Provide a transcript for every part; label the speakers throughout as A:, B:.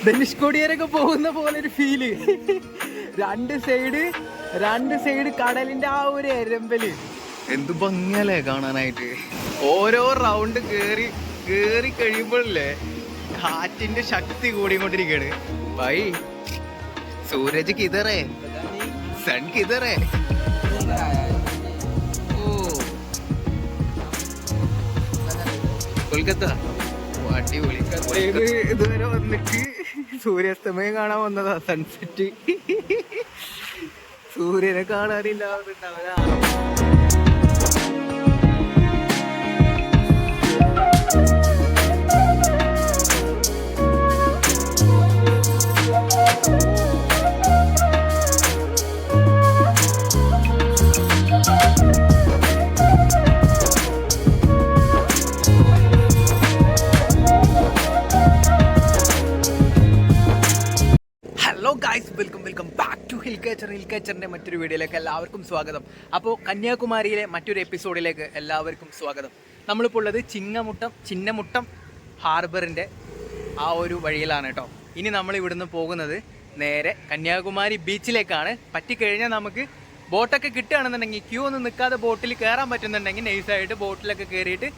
A: ധനുഷ്കോടിയേരൊക്കെ പോകുന്ന പോലെ ഒരു ഫീല്. രണ്ട് സൈഡ് കടലിന്റെ ആ ഒരു എരമ്പല് എന്ത് ഭംഗിയല്ലേ കാണാനായിട്ട്. ഓരോ റൗണ്ട് കേറി കഴിയുമ്പോഴല്ലേ കാറ്റിന്റെ ശക്തി കൂടിക്കൊണ്ടിരിക്കുകയാണ്. ഭായി सूरज किधर है, सन किधर है? കൊൽക്കത്ത അടിപൊളി. ഇതുവരെ വന്നിട്ട് സൂര്യാസ്തമയം കാണാൻ വന്നതാ, സൺസെറ്റ്. സൂര്യനെ കാണാനില്ലാവുന്നുണ്ടാവില്ല. വെൽക്കം ബാക്ക് ടു ഹിൽ കാച്ചറിന്റെ മറ്റൊരു വീഡിയോയിലേക്ക് എല്ലാവർക്കും സ്വാഗതം. അപ്പോൾ കന്യാകുമാരിയിലെ മറ്റൊരു എപ്പിസോഡിലേക്ക് എല്ലാവർക്കും സ്വാഗതം. നമ്മളിപ്പോൾ ഉള്ളത് ചിന്നമുട്ടം ഹാർബറിൻ്റെ ആ ഒരു വഴിയിലാണ് കേട്ടോ. ഇനി നമ്മൾ ഇവിടുന്ന് പോകുന്നത് നേരെ കന്യാകുമാരി ബീച്ചിലേക്കാണ്. പറ്റിക്കഴിഞ്ഞാൽ നമുക്ക് ബോട്ടൊക്കെ കിട്ടുകയാണെന്നുണ്ടെങ്കിൽ ക്യൂ ഒന്നും നിൽക്കാതെ ബോട്ടിൽ കയറാൻ പറ്റുന്നുണ്ടെങ്കിൽ നൈസായിട്ട് ബോട്ടിലൊക്കെ കയറിയിട്ട്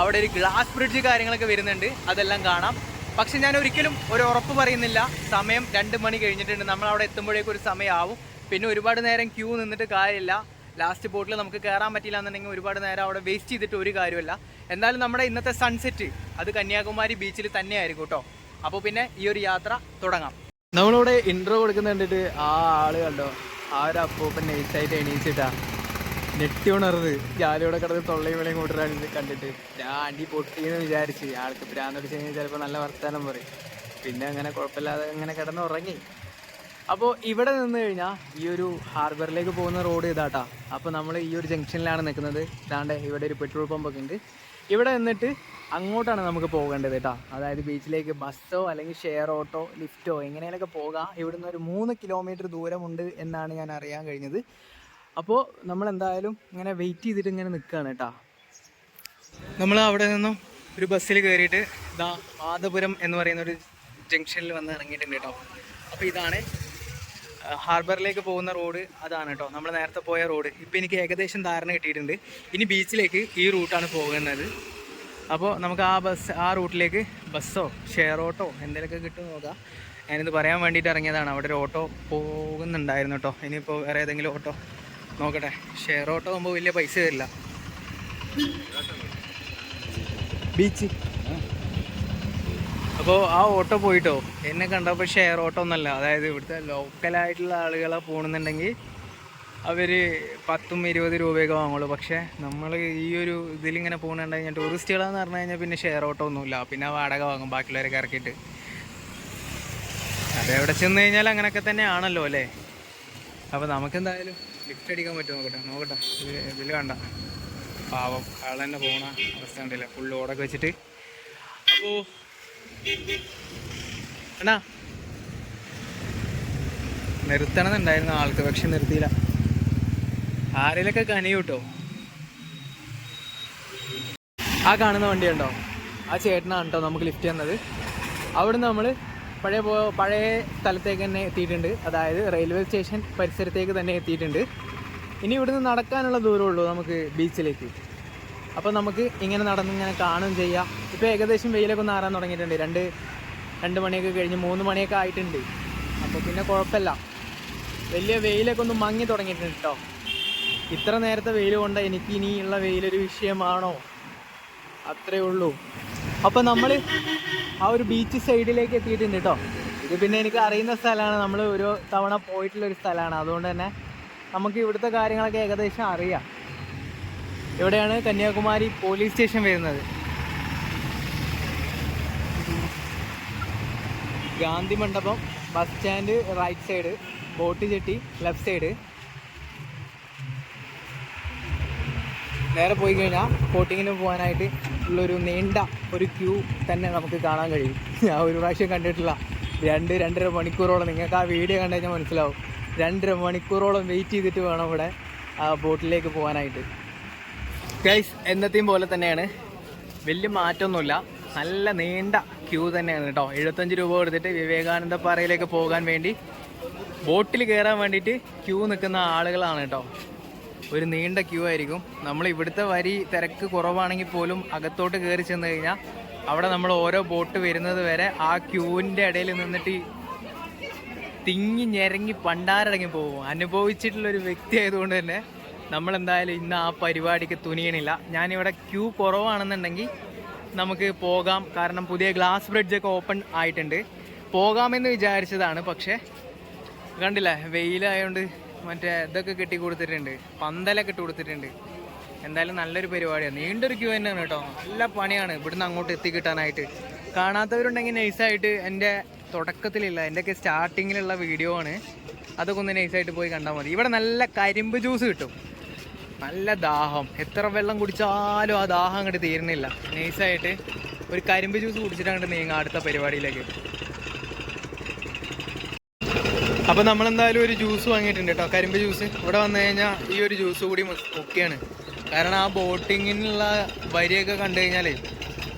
A: അവിടെ ഒരു ഗ്ലാസ് ബ്രിഡ്ജ് കാര്യങ്ങളൊക്കെ വരുന്നുണ്ട്, അതെല്ലാം കാണാം. പക്ഷെ ഞാൻ ഒരിക്കലും ഒരു ഉറപ്പ് പറയുന്നില്ല. സമയം 2 മണി കഴിഞ്ഞിട്ടുണ്ട്. നമ്മൾ അവിടെ എത്തുമ്പോഴേക്കും ഒരു സമയമാവും. പിന്നെ ഒരുപാട് നേരം ക്യൂ നിന്നിട്ട് കാര്യമില്ല. ലാസ്റ്റ് ബോട്ടിൽ നമുക്ക് കയറാൻ പറ്റില്ല എന്നുണ്ടെങ്കിൽ ഒരുപാട് നേരം അവിടെ വേസ്റ്റ് ചെയ്തിട്ട് ഒരു കാര്യമില്ല. എന്തായാലും നമ്മുടെ ഇന്നത്തെ സൺസെറ്റ് അത് കന്യാകുമാരി ബീച്ചിൽ തന്നെയായിരിക്കും കേട്ടോ. അപ്പോൾ പിന്നെ ഈ ഒരു യാത്ര തുടങ്ങാം. നമ്മളിവിടെ ഇൻട്രോ കൊടുക്കുന്ന കണ്ടിട്ട് ആ ആള് കണ്ടോ, ആ ഒരു അപ്പൂപ്പൻ നൈസായിട്ട് എണീച്ചിട്ടാ നെട്ടി ഉണർന്ന് ഞാനിവിടെ കിടന്ന് തൊള്ളയും വിളയും കൂട്ടരാണ് കണ്ടിട്ട്. ഞാൻ അടി പൊട്ടിയെന്ന് വിചാരിച്ച് ആൾക്ക് ഭ്രാന്തടിച്ച് കഴിഞ്ഞാൽ ചിലപ്പോൾ നല്ല വർത്താനം പറയും. പിന്നെ അങ്ങനെ കുഴപ്പമില്ലാതെ അങ്ങനെ കിടന്ന് ഉറങ്ങി. അപ്പോൾ ഇവിടെ നിന്ന് കഴിഞ്ഞാൽ ഈ ഒരു ഹാർബറിലേക്ക് പോകുന്ന റോഡ് ഇതാട്ടാ. അപ്പോൾ നമ്മൾ ഈ ഒരു ജംഗ്ഷനിലാണ് നിൽക്കുന്നത്. ഇതാണ്ട് ഇവിടെ ഒരു പെട്രോൾ പമ്പൊക്കെ ഉണ്ട്. ഇവിടെ നിന്നിട്ട് അങ്ങോട്ടാണ് നമുക്ക് പോകേണ്ടത് കേട്ടോ. അതായത് ബീച്ചിലേക്ക് ബസ്സോ അല്ലെങ്കിൽ ഷെയർ ഓട്ടോ ലിഫ്റ്റോ എങ്ങനെയൊക്കെ പോകാം. ഇവിടുന്ന് ഒരു 3 കിലോമീറ്റർ ദൂരമുണ്ട് എന്നാണ് ഞാൻ അറിയാൻ കഴിഞ്ഞത്. അപ്പോൾ നമ്മളെന്തായാലും ഇങ്ങനെ വെയിറ്റ് ചെയ്തിട്ട് ഇങ്ങനെ നിൽക്കുകയാണ് കേട്ടോ. നമ്മൾ അവിടെ നിന്നും ഒരു ബസ്സിൽ കയറിയിട്ട് ഇതാ മാധപുരം എന്ന് പറയുന്ന ഒരു ജംഗ്ഷനിൽ വന്ന് ഇറങ്ങിയിട്ടുണ്ട് കേട്ടോ. അപ്പോൾ ഇതാണ് ഹാർബറിലേക്ക് പോകുന്ന റോഡ്, അതാണ് കേട്ടോ നമ്മൾ നേരത്തെ പോയ റോഡ്. ഇപ്പോൾ എനിക്ക് ഏകദേശം ധാരണ കിട്ടിയിട്ടുണ്ട്. ഇനി ബീച്ചിലേക്ക് ഈ റൂട്ടാണ് പോകുന്നത്. അപ്പോൾ നമുക്ക് ആ റൂട്ടിലേക്ക് ബസ്സോ ഷെയർ ഓട്ടോ എന്തെങ്കിലുമൊക്കെ കിട്ടുമെന്ന് നോക്കാം. ഞാനിത് പറയാൻ വേണ്ടിയിട്ട് ഇറങ്ങിയതാണ്. അവിടെ ഒരു ഓട്ടോ പോകുന്നുണ്ടായിരുന്നു കേട്ടോ. ഇനിയിപ്പോൾ വേറെ ഏതെങ്കിലും ഓട്ടോ നോക്കട്ടെ. ഷെയർ ഓട്ടോ ആകുമ്പോൾ വലിയ പൈസ തരില്ല. ബീച്ച് അപ്പോൾ ആ ഓട്ടോ പോയിട്ടോ എന്നെ കണ്ടപ്പോൾ ഷെയർ ഓട്ടോ ഒന്നല്ല. അതായത് ഇവിടുത്തെ ലോക്കലായിട്ടുള്ള ആളുകളെ പോകുന്നുണ്ടെങ്കിൽ അവർ 10-20 രൂപയൊക്കെ വാങ്ങുള്ളൂ. പക്ഷേ നമ്മൾ ഈ ഒരു ഇതിലിങ്ങനെ പോകുന്നുണ്ട് കഴിഞ്ഞാൽ ടൂറിസ്റ്റുകളെന്ന് പറഞ്ഞു കഴിഞ്ഞാൽ പിന്നെ ഷെയർ ഓട്ടോ ഒന്നുമില്ല. പിന്നെ വാടക വാങ്ങും ബാക്കിയുള്ളവരൊക്കെ ഇറക്കിയിട്ട്. അതെവിടെ ചെന്ന് കഴിഞ്ഞാൽ അങ്ങനെയൊക്കെ തന്നെ ആണല്ലോ അല്ലേ. അപ്പോൾ നമുക്കെന്തായാലും ലിഫ്റ്റ് അടിക്കാൻ പറ്റുമോ നോക്കട്ടെ. ഇതിൽ കണ്ട പാവം ആൾ തന്നെ പോകണ അവസ്ഥ ഉണ്ടല്ല, ഫുൾ ഓടൊക്കെ വെച്ചിട്ട്. അപ്പോൾ അണ്ണാ നിർത്തണമെന്നുണ്ടായിരുന്നു ആൾക്ക്, പക്ഷെ നിർത്തിയില്ല. ആരെങ്കിലൊക്കെ കനിയും കേട്ടോ. ആ കാണുന്ന വണ്ടി ഉണ്ടോ, ആ ചേട്ടനാണ് കേട്ടോ നമുക്ക് ലിഫ്റ്റ് തന്നത്. അവിടുന്ന് നമ്മൾ പഴയ സ്ഥലത്തേക്ക് തന്നെ എത്തിയിട്ടുണ്ട്. അതായത് റെയിൽവേ സ്റ്റേഷൻ പരിസരത്തേക്ക് തന്നെ എത്തിയിട്ടുണ്ട്. ഇനി ഇവിടുന്ന് നടക്കാനുള്ള ദൂരമുള്ളൂ നമുക്ക് ബീച്ചിലേക്ക്. അപ്പോൾ നമുക്ക് ഇങ്ങനെ നടന്ന് ഇങ്ങനെ കാണുകയും ചെയ്യാം. ഇപ്പോൾ ഏകദേശം വെയിലൊക്കെ ഒന്ന് ആറാൻ തുടങ്ങിയിട്ടുണ്ട്. 2 മണിയൊക്കെ കഴിഞ്ഞ് 3 മണിയൊക്കെ ആയിട്ടുണ്ട്. അപ്പോൾ പിന്നെ കുഴപ്പമില്ല. വലിയ വെയിലൊക്കെ ഒന്ന് മങ്ങി തുടങ്ങിയിട്ടുണ്ട് കേട്ടോ. ഇത്ര നേരത്തെ വെയിൽ കൊണ്ട് എനിക്ക് ഇനിയുള്ള വെയിലൊരു വിഷയമാണോ, അത്രേ ഉള്ളൂ. അപ്പോൾ നമ്മൾ ആ ഒരു ബീച്ച് സൈഡിലേക്ക് എത്തിയിട്ടുണ്ട് കേട്ടോ. ഇത് പിന്നെ എനിക്ക് അറിയുന്ന സ്ഥലമാണ്, നമ്മൾ ഒരു തവണ പോയിട്ടുള്ളൊരു സ്ഥലമാണ്. അതുകൊണ്ട് തന്നെ നമുക്ക് ഇവിടുത്തെ കാര്യങ്ങളൊക്കെ ഏകദേശം അറിയാം. ഇവിടെയാണ് കന്യാകുമാരി പോലീസ് സ്റ്റേഷൻ വരുന്നത്. Gandhi Mandapam, bus stand right side, boat jetty left side. നേരെ പോയി കഴിഞ്ഞാൽ ബോട്ടിങ്ങിന് പോകാനായിട്ട് ഉള്ളൊരു നീണ്ട ഒരു ക്യൂ തന്നെ നമുക്ക് കാണാൻ കഴിയും. ഞാൻ ഒരു പ്രാവശ്യം കണ്ടിട്ടില്ല. 2-2.5 മണിക്കൂറോളം, നിങ്ങൾക്ക് ആ വീഡിയോ കണ്ടു കഴിഞ്ഞാൽ മനസ്സിലാവും. 2.5 മണിക്കൂറോളം വെയിറ്റ് ചെയ്തിട്ട് വേണം ഇവിടെ ആ ബോട്ടിലേക്ക് പോകാനായിട്ട്. ഗൈസ് എന്നത്തെയും പോലെ തന്നെയാണ്, വലിയ മാറ്റമൊന്നുമില്ല. നല്ല നീണ്ട ക്യൂ തന്നെയാണ് കേട്ടോ. 75 രൂപ കൊടുത്തിട്ട് വിവേകാനന്ദ പാറയിലേക്ക് പോകാൻ വേണ്ടി ബോട്ടിൽ കയറാൻ വേണ്ടിയിട്ട് ക്യൂ നിൽക്കുന്ന ആളുകളാണ് കേട്ടോ. ഒരു നീണ്ട ക്യൂ ആയിരിക്കും. നമ്മൾ ഇവിടുത്തെ വരി തിരക്ക് കുറവാണെങ്കിൽ പോലും അകത്തോട്ട് കയറി ചെന്ന് കഴിഞ്ഞാൽ അവിടെ നമ്മൾ ഓരോ ബോട്ട് വരുന്നത് വരെ ആ ക്യൂവിൻ്റെ ഇടയിൽ നിന്നിട്ട് തിങ്ങി ഞെരങ്ങി പണ്ടാരടങ്ങി പോകും. അനുഭവിച്ചിട്ടുള്ളൊരു വ്യക്തി ആയതുകൊണ്ട് തന്നെ നമ്മളെന്തായാലും ഇന്ന് ആ പരിപാടിക്ക് തുനിയണില്ല. ഞാനിവിടെ ക്യൂ കുറവാണെന്നുണ്ടെങ്കിൽ നമുക്ക് പോകാം. കാരണം പുതിയ ഗ്ലാസ് ബ്രിഡ്ജൊക്കെ ഓപ്പൺ ആയിട്ടുണ്ട്. പോകാമെന്ന് വിചാരിച്ചതാണ്, പക്ഷേ കണ്ടില്ല വെയിലായതുകൊണ്ട് മറ്റേ ഇതൊക്കെ കെട്ടി കൊടുത്തിട്ടുണ്ട്, പന്തലൊക്കെ ഇട്ട് കൊടുത്തിട്ടുണ്ട്. എന്തായാലും നല്ലൊരു പരിപാടിയാണ്. നീണ്ടൊരു ക്യൂ തന്നെയാണ് കേട്ടോ. നല്ല പണിയാണ് ഇവിടുന്ന് അങ്ങോട്ട് എത്തിക്കിട്ടാനായിട്ട്. കാണാത്തവരുണ്ടെങ്കിൽ നൈസായിട്ട് എൻ്റെ തുടക്കത്തിലില്ല, എൻ്റെയൊക്കെ സ്റ്റാർട്ടിങ്ങിലുള്ള വീഡിയോ ആണ്, അതൊക്കെ ഒന്ന് നൈസായിട്ട് പോയി കണ്ടാൽ മതി. ഇവിടെ നല്ല കരിമ്പ് ജ്യൂസ് കിട്ടും. നല്ല ദാഹം, എത്ര വെള്ളം കുടിച്ചാലും ആ ദാഹം അങ്ങോട്ട് തീരുന്നില്ല. നൈസായിട്ട് ഒരു കരിമ്പ് ജ്യൂസ് കുടിച്ചിട്ട് അങ്ങോട്ട് നീങ്ങാം അടുത്ത പരിപാടിയിലേക്ക്. അപ്പോൾ നമ്മളെന്തായാലും ഒരു ജ്യൂസ് വാങ്ങിയിട്ടുണ്ട് കേട്ടോ, കരിമ്പ് ജ്യൂസ്. ഇവിടെ വന്നു കഴിഞ്ഞാൽ ഈ ഒരു ജ്യൂസ് കൂടി മുഖ്യമാണ്. കാരണം ആ ബോട്ടിങ്ങിനുള്ള വരിയൊക്കെ കണ്ടു കഴിഞ്ഞാൽ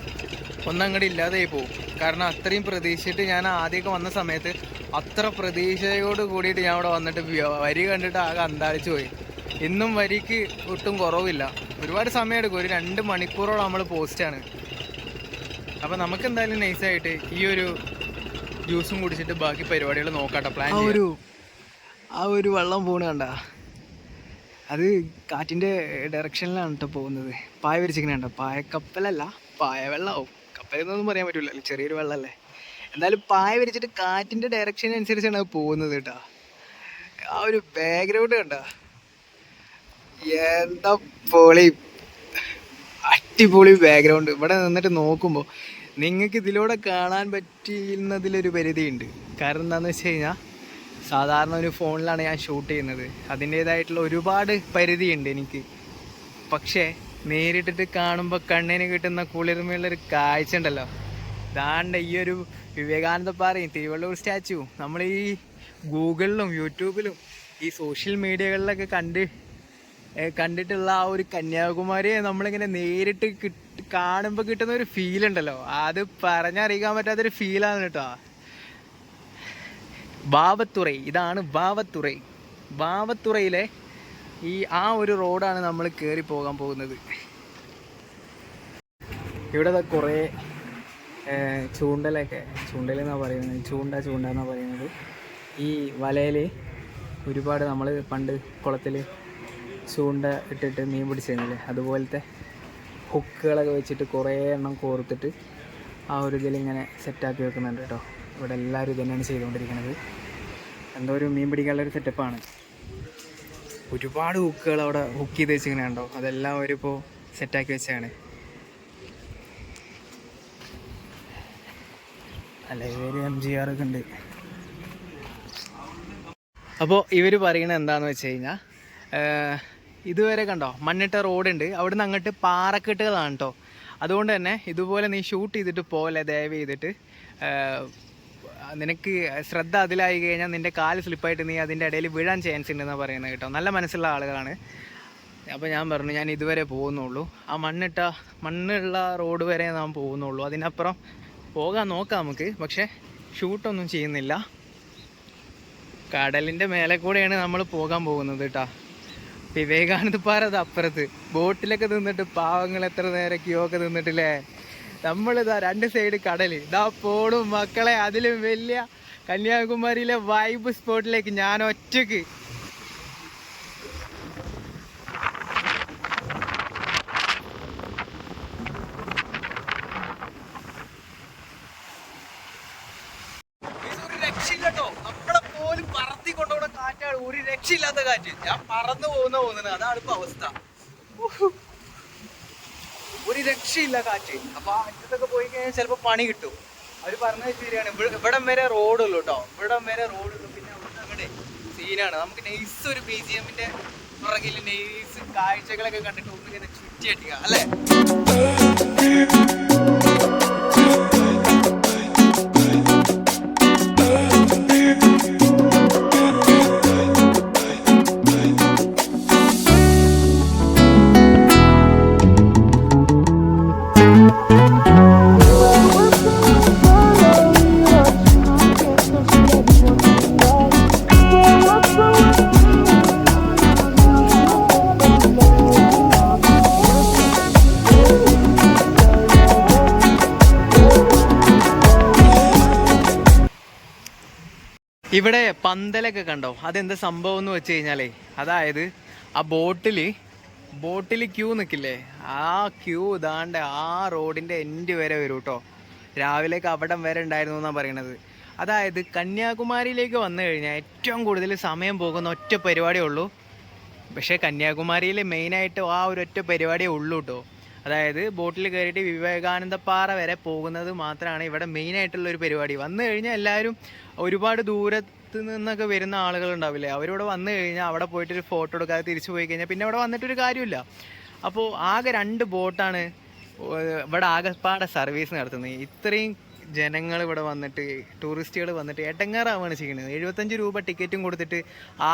A: ഒന്നങ്ങോട്ട് ഇല്ലാതെ പോകും. കാരണം അത്രയും പ്രതീക്ഷിച്ചിട്ട് ഞാൻ ആദ്യമൊക്കെ വന്ന സമയത്ത് അത്ര പ്രതീക്ഷയോട് കൂടിയിട്ട് ഞാൻ അവിടെ വന്നിട്ട് വരി കണ്ടിട്ട് ആകെ അന്താളിച്ച് പോയി. ഇന്നും വരിക്ക് ഒട്ടും കുറവില്ല. ഒരുപാട് സമയം എടുക്കും, ഒരു 2 മണിക്കൂറോളം നമ്മൾ പോസ്റ്റാണ്. അപ്പോൾ നമുക്ക് എന്തായാലും നൈസായിട്ട് ഈ ഒരു ജ്യൂസും കുടിച്ചിട്ട് ബാക്കി പരിപാടികൾ നോക്കാട്ടോ. പ്ലാൻ ആ ഒരു വെള്ളം പോണ കണ്ട, അത് കാറ്റിൻ്റെ ഡയറക്ഷനിലാണ് കേട്ടോ പോകുന്നത്. പായ വിരിച്ചിങ്ങനെ കണ്ടോ, പായ കപ്പലല്ല, പായ വെള്ളമാവും. കപ്പലെന്നൊന്നും പറയാൻ പറ്റില്ല, ചെറിയൊരു വെള്ളമല്ലേ. എന്തായാലും പായ വിരിച്ചിട്ട് കാറ്റിൻ്റെ ഡയറക്ഷൻ അനുസരിച്ചാണ് അത് പോകുന്നത് കേട്ടോ. ആ ഒരു ബാക്ക്ഗ്രൗണ്ട് കണ്ട, എന്താ പൊളി, അടിപൊളി ബാക്ക്ഗ്രൗണ്ട്. ഇവിടെ നിന്നിട്ട് നോക്കുമ്പോൾ നിങ്ങൾക്ക് ഇതിലൂടെ കാണാൻ പറ്റുന്നതിലൊരു പരിധിയുണ്ട്. കാരണം എന്താണെന്ന് വെച്ച് കഴിഞ്ഞാൽ സാധാരണ ഒരു ഫോണിലാണ് ഞാൻ ഷൂട്ട് ചെയ്യുന്നത്, അതിൻ്റേതായിട്ടുള്ള ഒരുപാട് പരിധിയുണ്ട് എനിക്ക്. പക്ഷേ നേരിട്ടിട്ട് കാണുമ്പോൾ കണ്ണിന് കിട്ടുന്ന കുളിർമയുള്ളൊരു കാഴ്ച ഉണ്ടല്ലോ. ദാണ്ട ഈ ഒരു വിവേകാനന്ദ പാറയും തിരുവള്ളൂർ സ്റ്റാച്ചു നമ്മൾ ഈ ഗൂഗിളിലും യൂട്യൂബിലും ഈ സോഷ്യൽ മീഡിയകളിലൊക്കെ കണ്ടിട്ടുള്ള ആ ഒരു കന്യാകുമാരിയെ നമ്മളിങ്ങനെ നേരിട്ട് കാണുമ്പോൾ കിട്ടുന്ന ഒരു ഫീൽ ഉണ്ടല്ലോ, അത് പറഞ്ഞറിയിക്കാൻ പറ്റാത്തൊരു ഫീലാണ് കേട്ടോ. ബാവത്തുറൈ, ഇതാണ് ബാവത്തുറൈ. ബാവത്തുറയിലെ ആ ഒരു റോഡാണ് നമ്മൾ കയറി പോകാൻ പോകുന്നത്. ഇവിടെ കുറേ ചൂണ്ടലെന്നാണ് പറയുന്നത്, ചൂണ്ട എന്നാണ് പറയുന്നത്. ഈ വലയിൽ ഒരുപാട് നമ്മൾ പണ്ട് കുളത്തിൽ ചൂണ്ട ഇട്ടിട്ട് മീൻ പിടിച്ചിരുന്നില്ലേ, അതുപോലത്തെ ഹുക്കുകളൊക്കെ വെച്ചിട്ട് കുറേ എണ്ണം കോർത്തിട്ട് ആ ഒരു ഇതിലിങ്ങനെ സെറ്റാക്കി വെക്കുന്നുണ്ട് കേട്ടോ. ഇവിടെ എല്ലാവരും ഇതന്നെയാണ് ചെയ്തുകൊണ്ടിരിക്കുന്നത്. എന്തോ ഒരു മീൻ പിടിക്കാനുള്ളൊരു സെറ്റപ്പാണ്. ഒരുപാട് ഹുക്കുകൾ അവിടെ ഹുക്ക് ചെയ്ത് വെച്ചിങ്ങനെ ഉണ്ടോ, അതെല്ലാം അവരിപ്പോൾ സെറ്റാക്കി വെച്ചാണ്. അല്ലെങ്കിൽ MGR ഒക്കെ ഉണ്ട്. അപ്പോൾ ഇവർ പറയണത് എന്താണെന്ന് വെച്ച് കഴിഞ്ഞാൽ, ഇതുവരെ കണ്ടോ മണ്ണിട്ട റോഡുണ്ട്, അവിടെ നിന്ന് അങ്ങോട്ട് പാറക്കെട്ടുകളാണ് കേട്ടോ. അതുകൊണ്ട് തന്നെ ഇതുപോലെ നീ ഷൂട്ട് ചെയ്തിട്ട് പോലെ ദയവ് ചെയ്തിട്ട് നിനക്ക് ശ്രദ്ധ അതിലായി കഴിഞ്ഞാൽ നിൻ്റെ കാല് സ്ലിപ്പായിട്ട് നീ അതിൻ്റെ ഇടയിൽ വീഴാൻ ചാൻസ് ഉണ്ടെന്നാണ് പറയുന്നത് കേട്ടോ. നല്ല മനസ്സുള്ള ആളുകളാണ്. അപ്പോൾ ഞാൻ പറഞ്ഞു ഞാൻ ഇതുവരെ പോകുന്നുള്ളൂ, ആ മണ്ണുള്ള റോഡ് വരെ ഞാൻ പോകുന്നുള്ളൂ, അതിനപ്പുറം പോകാൻ നോക്കാം നമുക്ക്, പക്ഷേ ഷൂട്ടൊന്നും ചെയ്യുന്നില്ല. കടലിൻ്റെ മേലെ കൂടെയാണ് നമ്മൾ പോകാൻ പോകുന്നത് കേട്ടോ. വിവേകാനന്ദ പാറ അത് അപ്പുറത്ത്. ബോട്ടിലൊക്കെ നിന്നിട്ട് പാവങ്ങൾ എത്ര നേരം ക്യൂ ഒക്കെ നിന്നിട്ടില്ലേ. നമ്മളിതാ 2 സൈഡ് കടൽ, ഇതാ പോടും മക്കളെ. അതിലും വലിയ കന്യാകുമാരിയിലെ വൈബ് സ്പോട്ടിലേക്ക് ഞാൻ ഒറ്റക്ക്. ഒരു രക്ഷയില്ലാത്ത കാറ്റ്, ഞാൻ പറന്നു പോകുന്നത്, അതാണ് ഇപ്പൊ അവസ്ഥ. ഒരു രക്ഷയില്ല കാറ്റ്. അപ്പൊ അറ്റത്തൊക്കെ പോയി കഴിഞ്ഞാൽ ചിലപ്പോ പണി കിട്ടും. അവര് പറഞ്ഞത് ശരിയാണ്, ഇവിടം വരെ റോഡുള്ളൂ കേട്ടോ, ഇവിടം വരെ റോഡുള്ളൂ. പിന്നെ അവിടെ അങ്ങോട്ട് സീനാണ്. നമുക്ക് നൈസ് ഒരു BGMന്റെ പുറകിൽ നൈസ് കാഴ്ചകളൊക്കെ കണ്ടിട്ട് ഒന്നിങ്ങനെ ചുറ്റി അടിക്കുക അല്ലേ. ഇവിടെ പന്തലൊക്കെ കണ്ടോ? അതെന്താ സംഭവം എന്ന് വെച്ച് കഴിഞ്ഞാലേ, അതായത് ആ ബോട്ടിൽ ക്യൂ നിൽക്കില്ലേ, ആ ക്യൂ ഇതാണ്ട് ആ റോഡിൻ്റെ എൻഡ് വരെ വരും കേട്ടോ. രാവിലേക്ക് അവിടം വരെ ഉണ്ടായിരുന്നു എന്നാണ് പറയണത്. അതായത് കന്യാകുമാരിയിലേക്ക് വന്നു കഴിഞ്ഞാൽ ഏറ്റവും കൂടുതൽ സമയം പോകുന്ന ഒറ്റ പരിപാടിയേ ഉള്ളൂ. പക്ഷേ കന്യാകുമാരിയിൽ മെയിനായിട്ട് ആ ഒരു ഒറ്റ പരിപാടിയേ ഉള്ളൂ കേട്ടോ. അതായത് ബോട്ടിൽ കയറിയിട്ട് വിവേകാനന്ദപ്പാറ വരെ പോകുന്നത് മാത്രമാണ് ഇവിടെ മെയിനായിട്ടുള്ളൊരു പരിപാടി. വന്നു കഴിഞ്ഞാൽ എല്ലാവരും ഒരുപാട് ദൂരത്ത് നിന്നൊക്കെ വരുന്ന ആളുകൾ ഉണ്ടാവില്ലേ, അവരിവിടെ വന്നു കഴിഞ്ഞാൽ അവിടെ പോയിട്ടൊരു ഫോട്ടോ എടുക്കാതെ തിരിച്ചു പോയി കഴിഞ്ഞാൽ പിന്നെ അവിടെ വന്നിട്ടൊരു കാര്യമില്ല. അപ്പോൾ ആകെ 2 ബോട്ടാണ് ഇവിടെ ആകെപ്പാടെ സർവീസ് നടത്തുന്നത്. ഇത്രയും ജനങ്ങൾ ഇവിടെ വന്നിട്ട്, ടൂറിസ്റ്റുകൾ വന്നിട്ട് എടങ്ങേറാവുകയാണ് ചെയ്യുന്നത്. 75 രൂപ ടിക്കറ്റും കൊടുത്തിട്ട്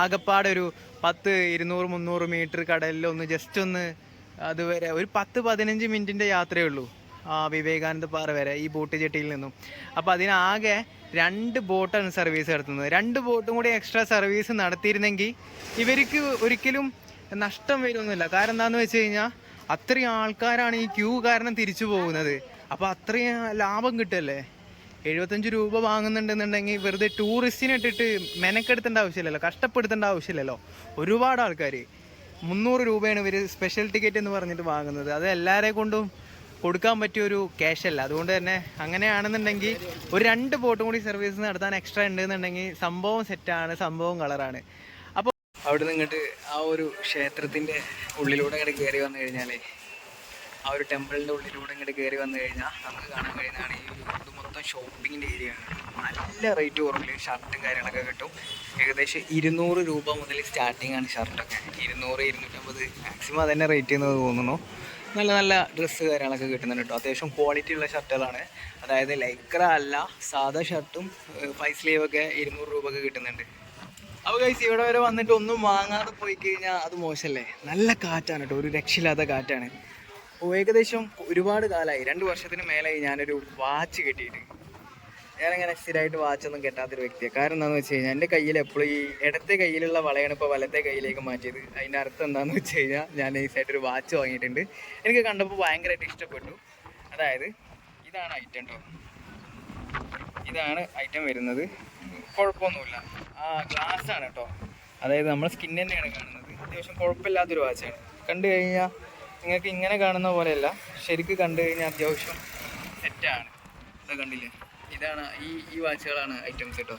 A: ആകെപ്പാടെ ഒരു 10, 200, 300 മീറ്റർ കടലിലൊന്ന് ജസ്റ്റ് ഒന്ന് അതുവരെ ഒരു 10-15 മിനിറ്റിൻ്റെ യാത്രയേ ഉള്ളൂ വിവേകാനന്ദ പാറ വരെ ഈ ബോട്ട് ജെട്ടിയിൽ നിന്നും. അപ്പോൾ അതിനാകെ 2 ബോട്ടാണ് സർവീസ് നടത്തുന്നത്. 2 ബോട്ടും കൂടി എക്സ്ട്രാ സർവീസ് നടത്തിയിരുന്നെങ്കിൽ ഇവർക്ക് ഒരിക്കലും നഷ്ടം വരുമൊന്നുമില്ല. കാരണം എന്താണെന്ന് വെച്ച് കഴിഞ്ഞാൽ അത്രയും ആൾക്കാരാണ് ഈ ക്യൂ കാരണം തിരിച്ചു പോകുന്നത്. അപ്പോൾ അത്രയും ലാഭം കിട്ടുമല്ലേ. 75 രൂപ വാങ്ങുന്നുണ്ടെന്നുണ്ടെങ്കിൽ വെറുതെ ടൂറിസ്റ്റിനെ ഇട്ടിട്ട് മെനക്കെടുത്തേണ്ട ആവശ്യമില്ലല്ലോ, കഷ്ടപ്പെടുത്തേണ്ട ആവശ്യമില്ലല്ലോ. ഒരുപാട് ആൾക്കാർ 300 രൂപയാണ് ഇവർ സ്പെഷ്യൽ ടിക്കറ്റ് എന്ന് പറഞ്ഞിട്ട് വാങ്ങുന്നത്. അത് എല്ലാവരെ കൊണ്ടും കൊടുക്കാൻ പറ്റിയൊരു ക്യാഷല്ല. അതുകൊണ്ട് തന്നെ അങ്ങനെയാണെന്നുണ്ടെങ്കിൽ ഒരു 2 ബോട്ടും കൂടി സർവീസ് നടത്താൻ എക്സ്ട്രാ ഉണ്ടെന്നുണ്ടെങ്കിൽ സംഭവം സെറ്റാണ്, സംഭവം കളറാണ്. അപ്പോൾ അവിടെ നിന്ന് ഇങ്ങോട്ട് ആ ഒരു ക്ഷേത്രത്തിൻ്റെ ഉള്ളിലൂടെ ഇങ്ങോട്ട് കയറി വന്നു കഴിഞ്ഞാലേ, ആ ഒരു ടെമ്പിളിൻ്റെ ഉള്ളിലൂടെ ഇങ്ങോട്ട് കയറി വന്നു കഴിഞ്ഞാൽ നമുക്ക് കാണാൻ കഴിയുന്നതാണ് ഈ ഒരു ഇത് മൊത്തം ഷോപ്പിങ്ങിൻ്റെ ഏരിയ ആണ്. നല്ല റേറ്റ് കുറവിൽ ഷർട്ടും കാര്യങ്ങളൊക്കെ കിട്ടും. ഏകദേശം 200 രൂപ മുതൽ സ്റ്റാർട്ടിംഗ് ആണ് ഷർട്ടൊക്കെ. 200, 250 മാക്സിമം അതന്നെ റേറ്റ് ചെയ്യുന്നത് തോന്നുന്നു. നല്ല നല്ല ഡ്രസ്സ് കാര്യങ്ങളൊക്കെ കിട്ടുന്നുണ്ട് കേട്ടോ. അത്യാവശ്യം ക്വാളിറ്റി ഉള്ള ഷർട്ടുകളാണ്. അതായത് ലൈക്ര അല്ല, സാധാ ഷർട്ടും 5 സ്ലീവൊക്കെ 200 രൂപക്ക് കിട്ടുന്നുണ്ട്. അപ്പോൾ ഗൈസ്, ഇവിടെ വരെ വന്നിട്ട് ഒന്നും വാങ്ങാതെ പോയി കഴിഞ്ഞാൽ അത് മോശമല്ലേ. നല്ല കാറ്റാണ് കേട്ടോ, ഒരു രക്ഷയില്ലാത്ത കാറ്റാണ്. ഏകദേശം ഒരുപാട് കാലമായി, 2 വർഷത്തിന് മേലായി ഞാനൊരു വാച്ച് കെട്ടിയിട്ട്. ഞാനങ്ങനെ സ്ഥിരമായിട്ട് വാച്ചൊന്നും കെട്ടാത്തൊരു വ്യക്തിയാണ്. കാരണം എന്താണെന്ന് വെച്ച് കഴിഞ്ഞാൽ എൻ്റെ കയ്യിൽ എപ്പോഴും ഈ ഇടത്തെ കയ്യിലുള്ള വളയാണ് ഇപ്പോൾ വലത്തെ കയ്യിലേക്ക് മാറ്റിയത്. അതിൻ്റെ അർത്ഥം എന്താണെന്ന് വെച്ച് കഴിഞ്ഞാൽ ഞാൻ നൈസായിട്ടൊരു വാച്ച് വാങ്ങിയിട്ടുണ്ട്. എനിക്ക് കണ്ടപ്പോൾ ഭയങ്കരമായിട്ട് ഇഷ്ടപ്പെട്ടു. അതായത് ഇതാണ് ഐറ്റം കേട്ടോ, ഇതാണ് ഐറ്റം വരുന്നത്. കുഴപ്പമൊന്നുമില്ല, ആ ഗ്ലാസ്സാണ് കേട്ടോ. അതായത് നമ്മൾ സ്കിൻ തന്നെയാണ് കാണുന്നത്. അത്യാവശ്യം കുഴപ്പമില്ലാത്തൊരു വാച്ചാണ്. കണ്ടു കഴിഞ്ഞാൽ നിങ്ങൾക്ക് ഇങ്ങനെ കാണുന്ന പോലെയല്ല, ശരിക്കും കണ്ടു കഴിഞ്ഞാൽ അത്യാവശ്യം സെറ്റാണ്. അത് കണ്ടില്ലേ, ഇതാണ് ഈ വാച്ചുകളാണ് ഐറ്റംസ് കേട്ടോ.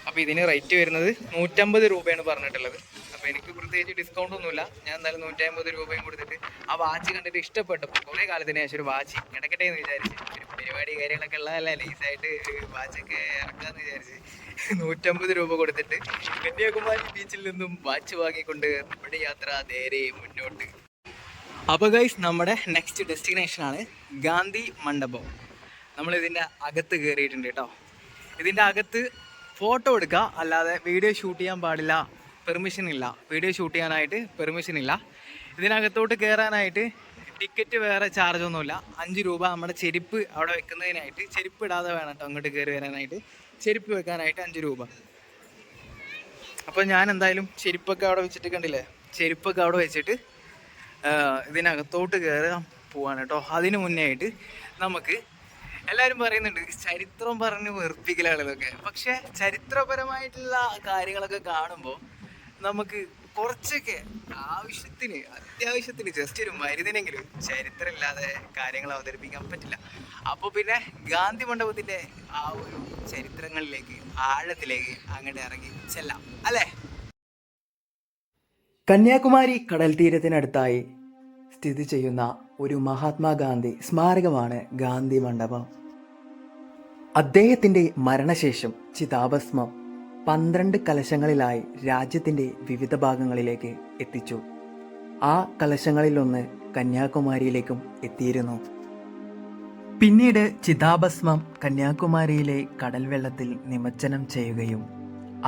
A: അപ്പോൾ ഇതിന് റേറ്റ് വരുന്നത് 150 രൂപയാണ് പറഞ്ഞിട്ടുള്ളത്. അപ്പോൾ എനിക്ക് പ്രത്യേകിച്ച് ഡിസ്കൗണ്ട് ഒന്നുമില്ല. ഞാൻ എന്തായാലും 150 രൂപയും കൊടുത്തിട്ട് ആ വാച്ച് കണ്ടിട്ട് ഇഷ്ടപ്പെട്ടപ്പോൾ കുറേ കാലത്തിന് ശേഷം ഒരു വാച്ച് കിടക്കട്ടെ എന്ന് വിചാരിച്ച്, ഒരു പരിപാടി കാര്യങ്ങളൊക്കെ ഉള്ളതല്ല, ലൈസായിട്ട് വാച്ചൊക്കെ ഇറക്കാമെന്ന് വിചാരിച്ച് 150 രൂപ കൊടുത്തിട്ട് കന്യാകുമാരി ബീച്ചിൽ നിന്നും വാച്ച് വാങ്ങിക്കൊണ്ട് നമ്മുടെ യാത്ര നേരെ മുന്നോട്ട്. അപ്പോൾ ഗൈസ്, നമ്മുടെ നെക്സ്റ്റ് ഡെസ്റ്റിനേഷനാണ് ഗാന്ധി മണ്ഡപം. നമ്മളിതിൻ്റെ അകത്ത് കയറിയിട്ടുണ്ട് കേട്ടോ. ഇതിൻ്റെ അകത്ത് ഫോട്ടോ എടുക്കുക, അല്ലാതെ വീഡിയോ ഷൂട്ട് ചെയ്യാൻ പാടില്ല, പെർമിഷൻ ഇല്ല. വീഡിയോ ഷൂട്ട് ചെയ്യാനായിട്ട് പെർമിഷൻ ഇല്ല. ഇതിനകത്തോട്ട് കയറാനായിട്ട് ടിക്കറ്റ് വേറെ ചാർജൊന്നുമില്ല. 5 രൂപ നമ്മുടെ ചെരുപ്പ് അവിടെ വെക്കുന്നതിനായിട്ട്. ചെരുപ്പ് ഇടാതെ വേണം കേട്ടോ അങ്ങോട്ട് കയറി വരാനായിട്ട്. ചെരുപ്പ് വെക്കാനായിട്ട് 5 രൂപ. അപ്പോൾ ഞാൻ എന്തായാലും ചെരുപ്പൊക്കെ അവിടെ വെച്ചിട്ട്, കണ്ടില്ലേ, ചെരുപ്പൊക്കെ അവിടെ വെച്ചിട്ട് ഇതിനകത്തോട്ട് കയറാൻ പോവാണ് കേട്ടോ. അതിന് മുന്നേ ആയിട്ട് നമുക്ക്, എല്ലാവരും പറയുന്നുണ്ട് ചരിത്രം പറഞ്ഞ് വെറുപ്പിക്കലാണ് ഇതൊക്കെ, പക്ഷെ ചരിത്രപരമായിട്ടുള്ള കാര്യങ്ങളൊക്കെ കാണുമ്പോൾ നമുക്ക് കുറച്ചൊക്കെ അത്യാവശ്യത്തിന് ജസ്റ്റ് ഒരു മരുന്നിനെങ്കിലും ചരിത്രമില്ലാതെ കാര്യങ്ങൾ അവതരിപ്പിക്കാൻ പറ്റില്ല. അപ്പോൾ പിന്നെ ഗാന്ധി മണ്ഡപത്തിൻ്റെ ആ ഒരു ചരിത്രങ്ങളിലേക്ക്, ആഴത്തിലേക്ക് അങ്ങോട്ട് ഇറങ്ങി ചെല്ലാം അല്ലേ. കന്യാകുമാരി കടൽ തീരത്തിനടുത്തായി സ്ഥിതി ചെയ്യുന്ന ഒരു മഹാത്മാഗാന്ധി സ്മാരകമാണ് ഗാന്ധി മണ്ഡപം. അദ്ദേഹത്തിൻ്റെ മരണശേഷം ചിതാഭസ്മം 12 കലശങ്ങളിലായി രാജ്യത്തിൻ്റെ വിവിധ ഭാഗങ്ങളിലേക്ക് എത്തിച്ചു. ആ കലശങ്ങളിലൊന്ന് കന്യാകുമാരിയിലേക്കും എത്തിയിരുന്നു. പിന്നീട് ചിതാഭസ്മം കന്യാകുമാരിയിലെ കടൽ വെള്ളത്തിൽ നിമജ്ജനം ചെയ്യുകയും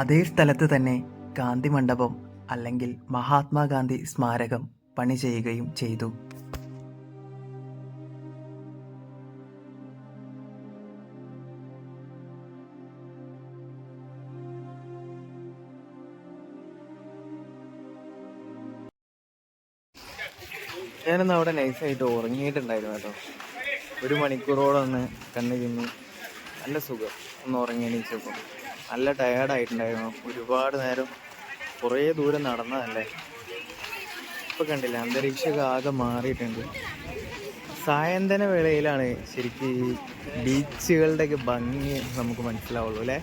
A: അതേ സ്ഥലത്ത് തന്നെ ഗാന്ധി മണ്ഡപം അല്ലെങ്കിൽ മഹാത്മാഗാന്ധി സ്മാരകം പണി ചെയ്യുകയും ചെയ്തു. ഞാനൊന്ന് അവിടെ നൈസായിട്ട് ഉറങ്ങിയിട്ടുണ്ടായിരുന്നു കേട്ടോ. 1 മണിക്കൂറോളം ഒന്ന് കണ്ണ് ചിമ്മി, നല്ല സുഖം ഒന്ന് ഉറങ്ങി എണീച്ചപ്പോൾ.
B: നല്ല ടയേർഡായിട്ടുണ്ടായിരുന്നു. ഒരുപാട് നേരം കുറേ ദൂരം നടന്നതല്ലേ. ഇപ്പം കണ്ടില്ല, അന്തരീക്ഷമൊക്കെ ആകെ മാറിയിട്ടുണ്ട്. സായന്തന വേളയിലാണ് ശരിക്കും ഈ ബീച്ചുകളുടെയൊക്കെ ഭംഗി നമുക്ക് മനസ്സിലാവുള്ളൂ അല്ലേ.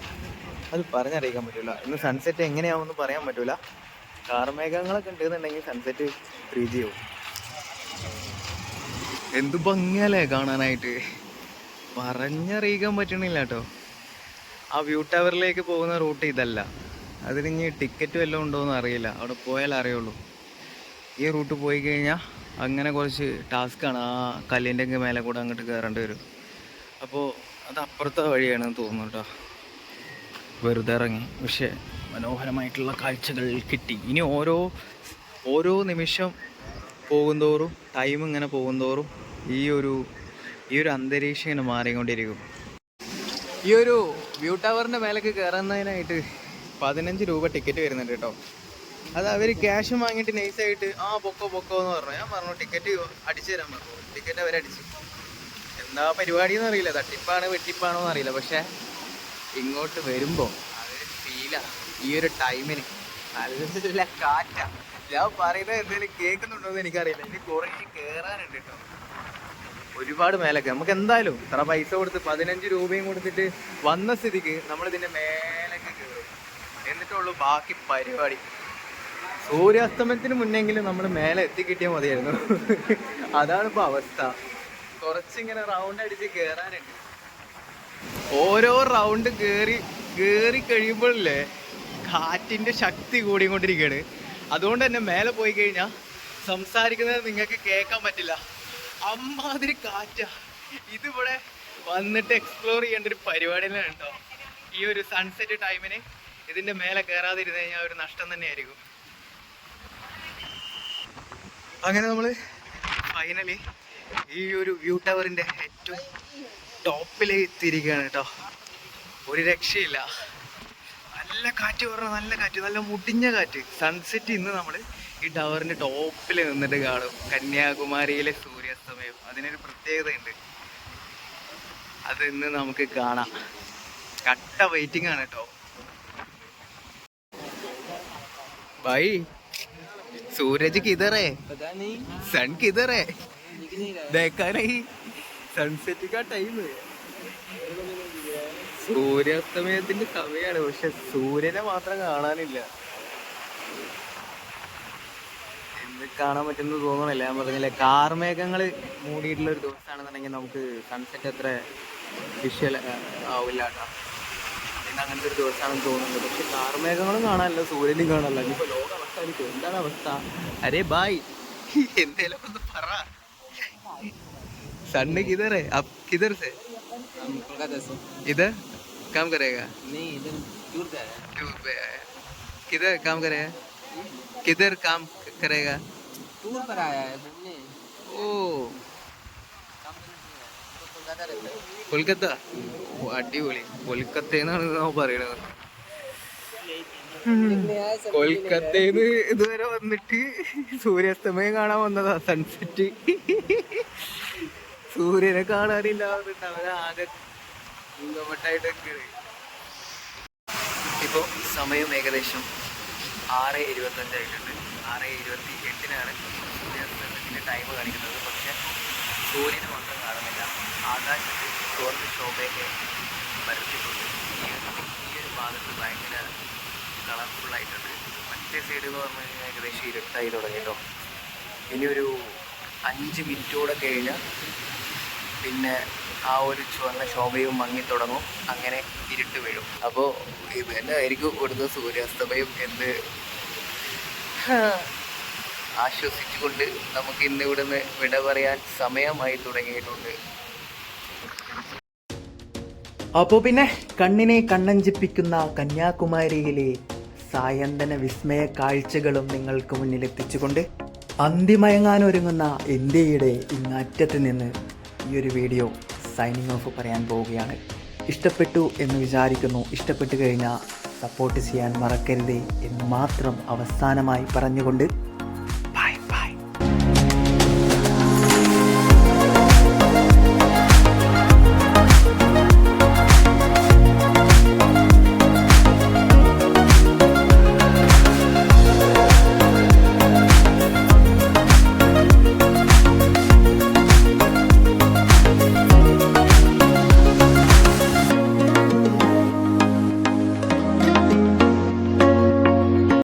B: അത് പറഞ്ഞറിയിക്കാൻ പറ്റില്ല. ഇന്ന് സൺസെറ്റ് എങ്ങനെയാവുമെന്ന് പറയാൻ പറ്റില്ല. കാർമേഘങ്ങളൊക്കെ ഉണ്ടെന്നുണ്ടെങ്കിൽ സൺസെറ്റ് പ്രീതിയാവും. എന്ത് ഭംഗിയല്ലേ കാണാനായിട്ട്, പറഞ്ഞറിയിക്കാൻ പറ്റണില്ല കേട്ടോ. ആ വ്യൂ ടവറിലേക്ക് പോകുന്ന റൂട്ട് ഇതല്ല. അതിന് ടിക്കറ്റ് വല്ലതും ഉണ്ടോയെന്ന് അറിയില്ല, അവിടെ പോയാൽ അറിയുള്ളൂ. ഈ റൂട്ട് പോയി കഴിഞ്ഞാൽ അങ്ങനെ കുറച്ച് ടാസ്ക്കാണ്. ആ കല്ലിൻ്റെ ഒക്കെ മേലെ കൂടെ അങ്ങോട്ട് കയറേണ്ടി വരും. അപ്പോൾ അത് അപ്പുറത്തെ വഴിയാണെന്ന് തോന്നുന്നു കേട്ടോ. വെറുതെ ഇറങ്ങി, പക്ഷേ മനോഹരമായിട്ടുള്ള കാഴ്ചകൾ കിട്ടി. ഇനി ഓരോ നിമിഷം പോകുന്തോറും, ടൈം ഇങ്ങനെ പോകുന്തോറും ഈ ഒരു അന്തരീക്ഷം ഇങ്ങനെ മാറിക്കൊണ്ടിരിക്കും. ഈ ഒരു വ്യൂ ടവറിൻ്റെ മേലേക്ക് കയറുന്നതിനായിട്ട് 15 രൂപ ടിക്കറ്റ് വരുന്നുണ്ട് കേട്ടോ. അത് അവർ ക്യാഷ് വാങ്ങിയിട്ട് നൈസായിട്ട് പൊക്കോ എന്ന് പറഞ്ഞു. ഞാൻ പറഞ്ഞു ടിക്കറ്റ് അടിച്ചു തരാൻ പറഞ്ഞു. ടിക്കറ്റ് അവരടിച്ചു. എന്താ പരിപാടി എന്നറിയില്ല, തട്ടിപ്പാണ് വെട്ടിപ്പാണോ എന്നറിയില്ല. പക്ഷേ ഇങ്ങോട്ട് വരുമ്പോൾ അതൊരു ഫീലാണ്. ഈ ഒരു ടൈമിന് നല്ല കാറ്റാണ്. ഞാൻ പറയുന്നത് എന്തെങ്കിലും കേൾക്കുന്നുണ്ടോ എന്ന് എനിക്കറിയില്ല. ഇനി കുറേ കയറാനുണ്ട് കേട്ടോ, ഒരുപാട് മേലൊക്കെ. നമുക്ക് എന്തായാലും ഇത്ര പൈസ കൊടുത്ത് 15 രൂപയും കൊടുത്തിട്ട് വന്ന സ്ഥിതിക്ക് നമ്മളിതിൻ്റെ മേലൊക്കെ കയറും. എന്നിട്ടുള്ളൂ ബാക്കി പരിപാടി. സൂര്യാസ്തമയത്തിന് മുന്നെങ്കിലും നമ്മൾ മേലെ എത്തിക്കിട്ടിയാൽ മതിയായിരുന്നു. അതാണ് ഇപ്പോൾ അവസ്ഥ. കുറച്ചിങ്ങനെ റൗണ്ട് അടിച്ച് കയറാനുണ്ട്. ഓരോ റൗണ്ട് കയറി കഴിയുമ്പോഴല്ലേ കാറ്റിൻ്റെ ശക്തി കൂടിക്കൊണ്ടിരിക്കുകയാണ്. അതുകൊണ്ട് തന്നെ മേലെ പോയി കഴിഞ്ഞാൽ സംസാരിക്കുന്നത് നിങ്ങൾക്ക് കേൾക്കാൻ പറ്റില്ല. അമ്മാതിരി കാറ്റാ. ഇതിവിടെ വന്നിട്ട് എക്സ്പ്ലോർ ചെയ്യേണ്ട ഒരു പരിപാടി തന്നെ ഉണ്ടോ. ഈ ഒരു സൺസെറ്റ് ടൈമിന് ഇതിൻ്റെ മേലെ കയറാതിരുന്ന് കഴിഞ്ഞാൽ ഒരു നഷ്ടം തന്നെയായിരിക്കും. അങ്ങനെ നമ്മൾ ഫൈനലി ഈ ഒരു വ്യൂ ടവറിൻ്റെ ഏറ്റവും ടോപ്പിൽ എത്തിയിരിക്കുകയാണ് കേട്ടോ. ഒരു രക്ഷയില്ല. നല്ല കാറ്റ് പറഞ്ഞാൽ നല്ല കാറ്റ്, നല്ല മുടിഞ്ഞ കാറ്റ്. സൺസെറ്റ് ഇന്ന് നമ്മൾ ഈ ടവറിൻ്റെ ടോപ്പിൽ നിന്നിട്ട് കാണും. കന്യാകുമാരിയിലെ സൂര്യാസ്തമയം, അതിനൊരു പ്രത്യേകതയുണ്ട്. അത് ഇന്ന് നമുക്ക് കാണാം. കട്ട വെയിറ്റിംഗ് ആണ് കേട്ടോ. ബൈ, सूरज किधर है? पता नहीं। सन किधर है? देखा नहीं। സൺസെറ്റ് का ടൈം. സൂര്യാസ്തമയത്തിന്റെ സമയമാണ്, പക്ഷെ സൂര്യനെ മാത്രം കാണാനില്ല. എന്ത് കാണാൻ പറ്റുമെന്ന് തോന്നണില്ല. ഞാൻ പറഞ്ഞില്ലേ, കാർമേഘങ്ങൾ മൂടിയിട്ടുള്ള ഒരു ദിവസമാണെന്നുണ്ടെങ്കിൽ നമുക്ക് സൺസെറ്റ് അത്ര വിഷ്വൽ ആവില്ല കേട്ടോ. ഇന്ന് അങ്ങനത്തെ ഒരു ദിവസമാണെന്ന് തോന്നുന്നുണ്ട്. പക്ഷെ കാർമേഘങ്ങളും കാണാനല്ല, സൂര്യനും കാണാനല്ല. ഇനിയിപ്പോ ലോക അവസ്ഥ എന്താണ് അവസ്ഥ? അരേ ബായ്, എന്തേലും ഒന്ന് പറ. സണ്ണ് किधर है? आप किधर से? कोलकाता से। इधर काम करेगा? नहीं, इधर टूर पे आया। टूर पे आया। किधर काम करेगा? किधर काम करेगा? टूर पर आया है घूमने। ओ, കൊൽക്കത്ത. അടിപൊളി. കൊൽക്കത്തന്നാണ് പറയണത്. കൊൽക്കത്തന്ന് ഇതുവരെ വന്നിട്ട് സൂര്യാസ്തമയം കാണാൻ വന്നതാ. സൺസെറ്റ് സൂര്യനെ കാണാനില്ല. അവരാകെ ായിട്ടൊക്കെ. ഇപ്പോൾ സമയം ഏകദേശം 6:25 ആയിട്ടുണ്ട്. 6:28 സൂര്യാസ്തമയത്തിൻ്റെ ടൈം കാണിക്കുന്നത്. പക്ഷെ സൂര്യനെ മാത്രം കാണുന്നില്ല. ആകാശത്ത് ചുവന്ന ശോഭയൊക്കെ വരച്ചിട്ടുണ്ട്. ഈ ഒരു ഭാഗത്ത് ഭയങ്കര കളർഫുള്ളായിട്ടുണ്ട്. മറ്റേ സൈഡ് എന്ന് പറഞ്ഞു കഴിഞ്ഞാൽ ഏകദേശം ഇരുട്ടായി തുടങ്ങിയിട്ടോ. ഇനിയൊരു 5 മിനിറ്റോടെ കഴിഞ്ഞാൽ പിന്നെ ആ ഒരു ചുവന്ന ശോഭയും മങ്ങി തുടങ്ങും. അങ്ങനെ ഇരുട്ട് വീഴും. അപ്പോൾ ഇത് തന്നെ ആയിരിക്കും ഇവിടുന്ന് സൂര്യാസ്തമയം എന്ന് ആശ്വസിച്ചുകൊണ്ട് നമുക്ക് ഇന്ന് ഇവിടുന്ന് വിട പറയാൻ സമയമായി തുടങ്ങിയിട്ടുണ്ട്.
A: അപ്പോൾ പിന്നെ കണ്ണിനെ കണ്ണഞ്ചിപ്പിക്കുന്ന കന്യാകുമാരിയിലെ സായന്തന വിസ്മയ കാഴ്ചകളും നിങ്ങൾക്ക് മുന്നിൽ എത്തിച്ചുകൊണ്ട് അന്തിമയങ്ങാനൊരുങ്ങുന്ന ഇന്ത്യയുടെ ഇങ്ങറ്റത്ത് നിന്ന് ഈ ഒരു വീഡിയോ സൈനിങ് ഓഫ് പറയാൻ പോവുകയാണ്. ഇഷ്ടപ്പെട്ടു എന്ന് വിചാരിക്കുന്നു. ഇഷ്ടപ്പെട്ടു കഴിഞ്ഞാൽ സപ്പോർട്ട് ചെയ്യാൻ മറക്കരുതേ എന്ന് മാത്രം അവസാനമായി പറഞ്ഞുകൊണ്ട്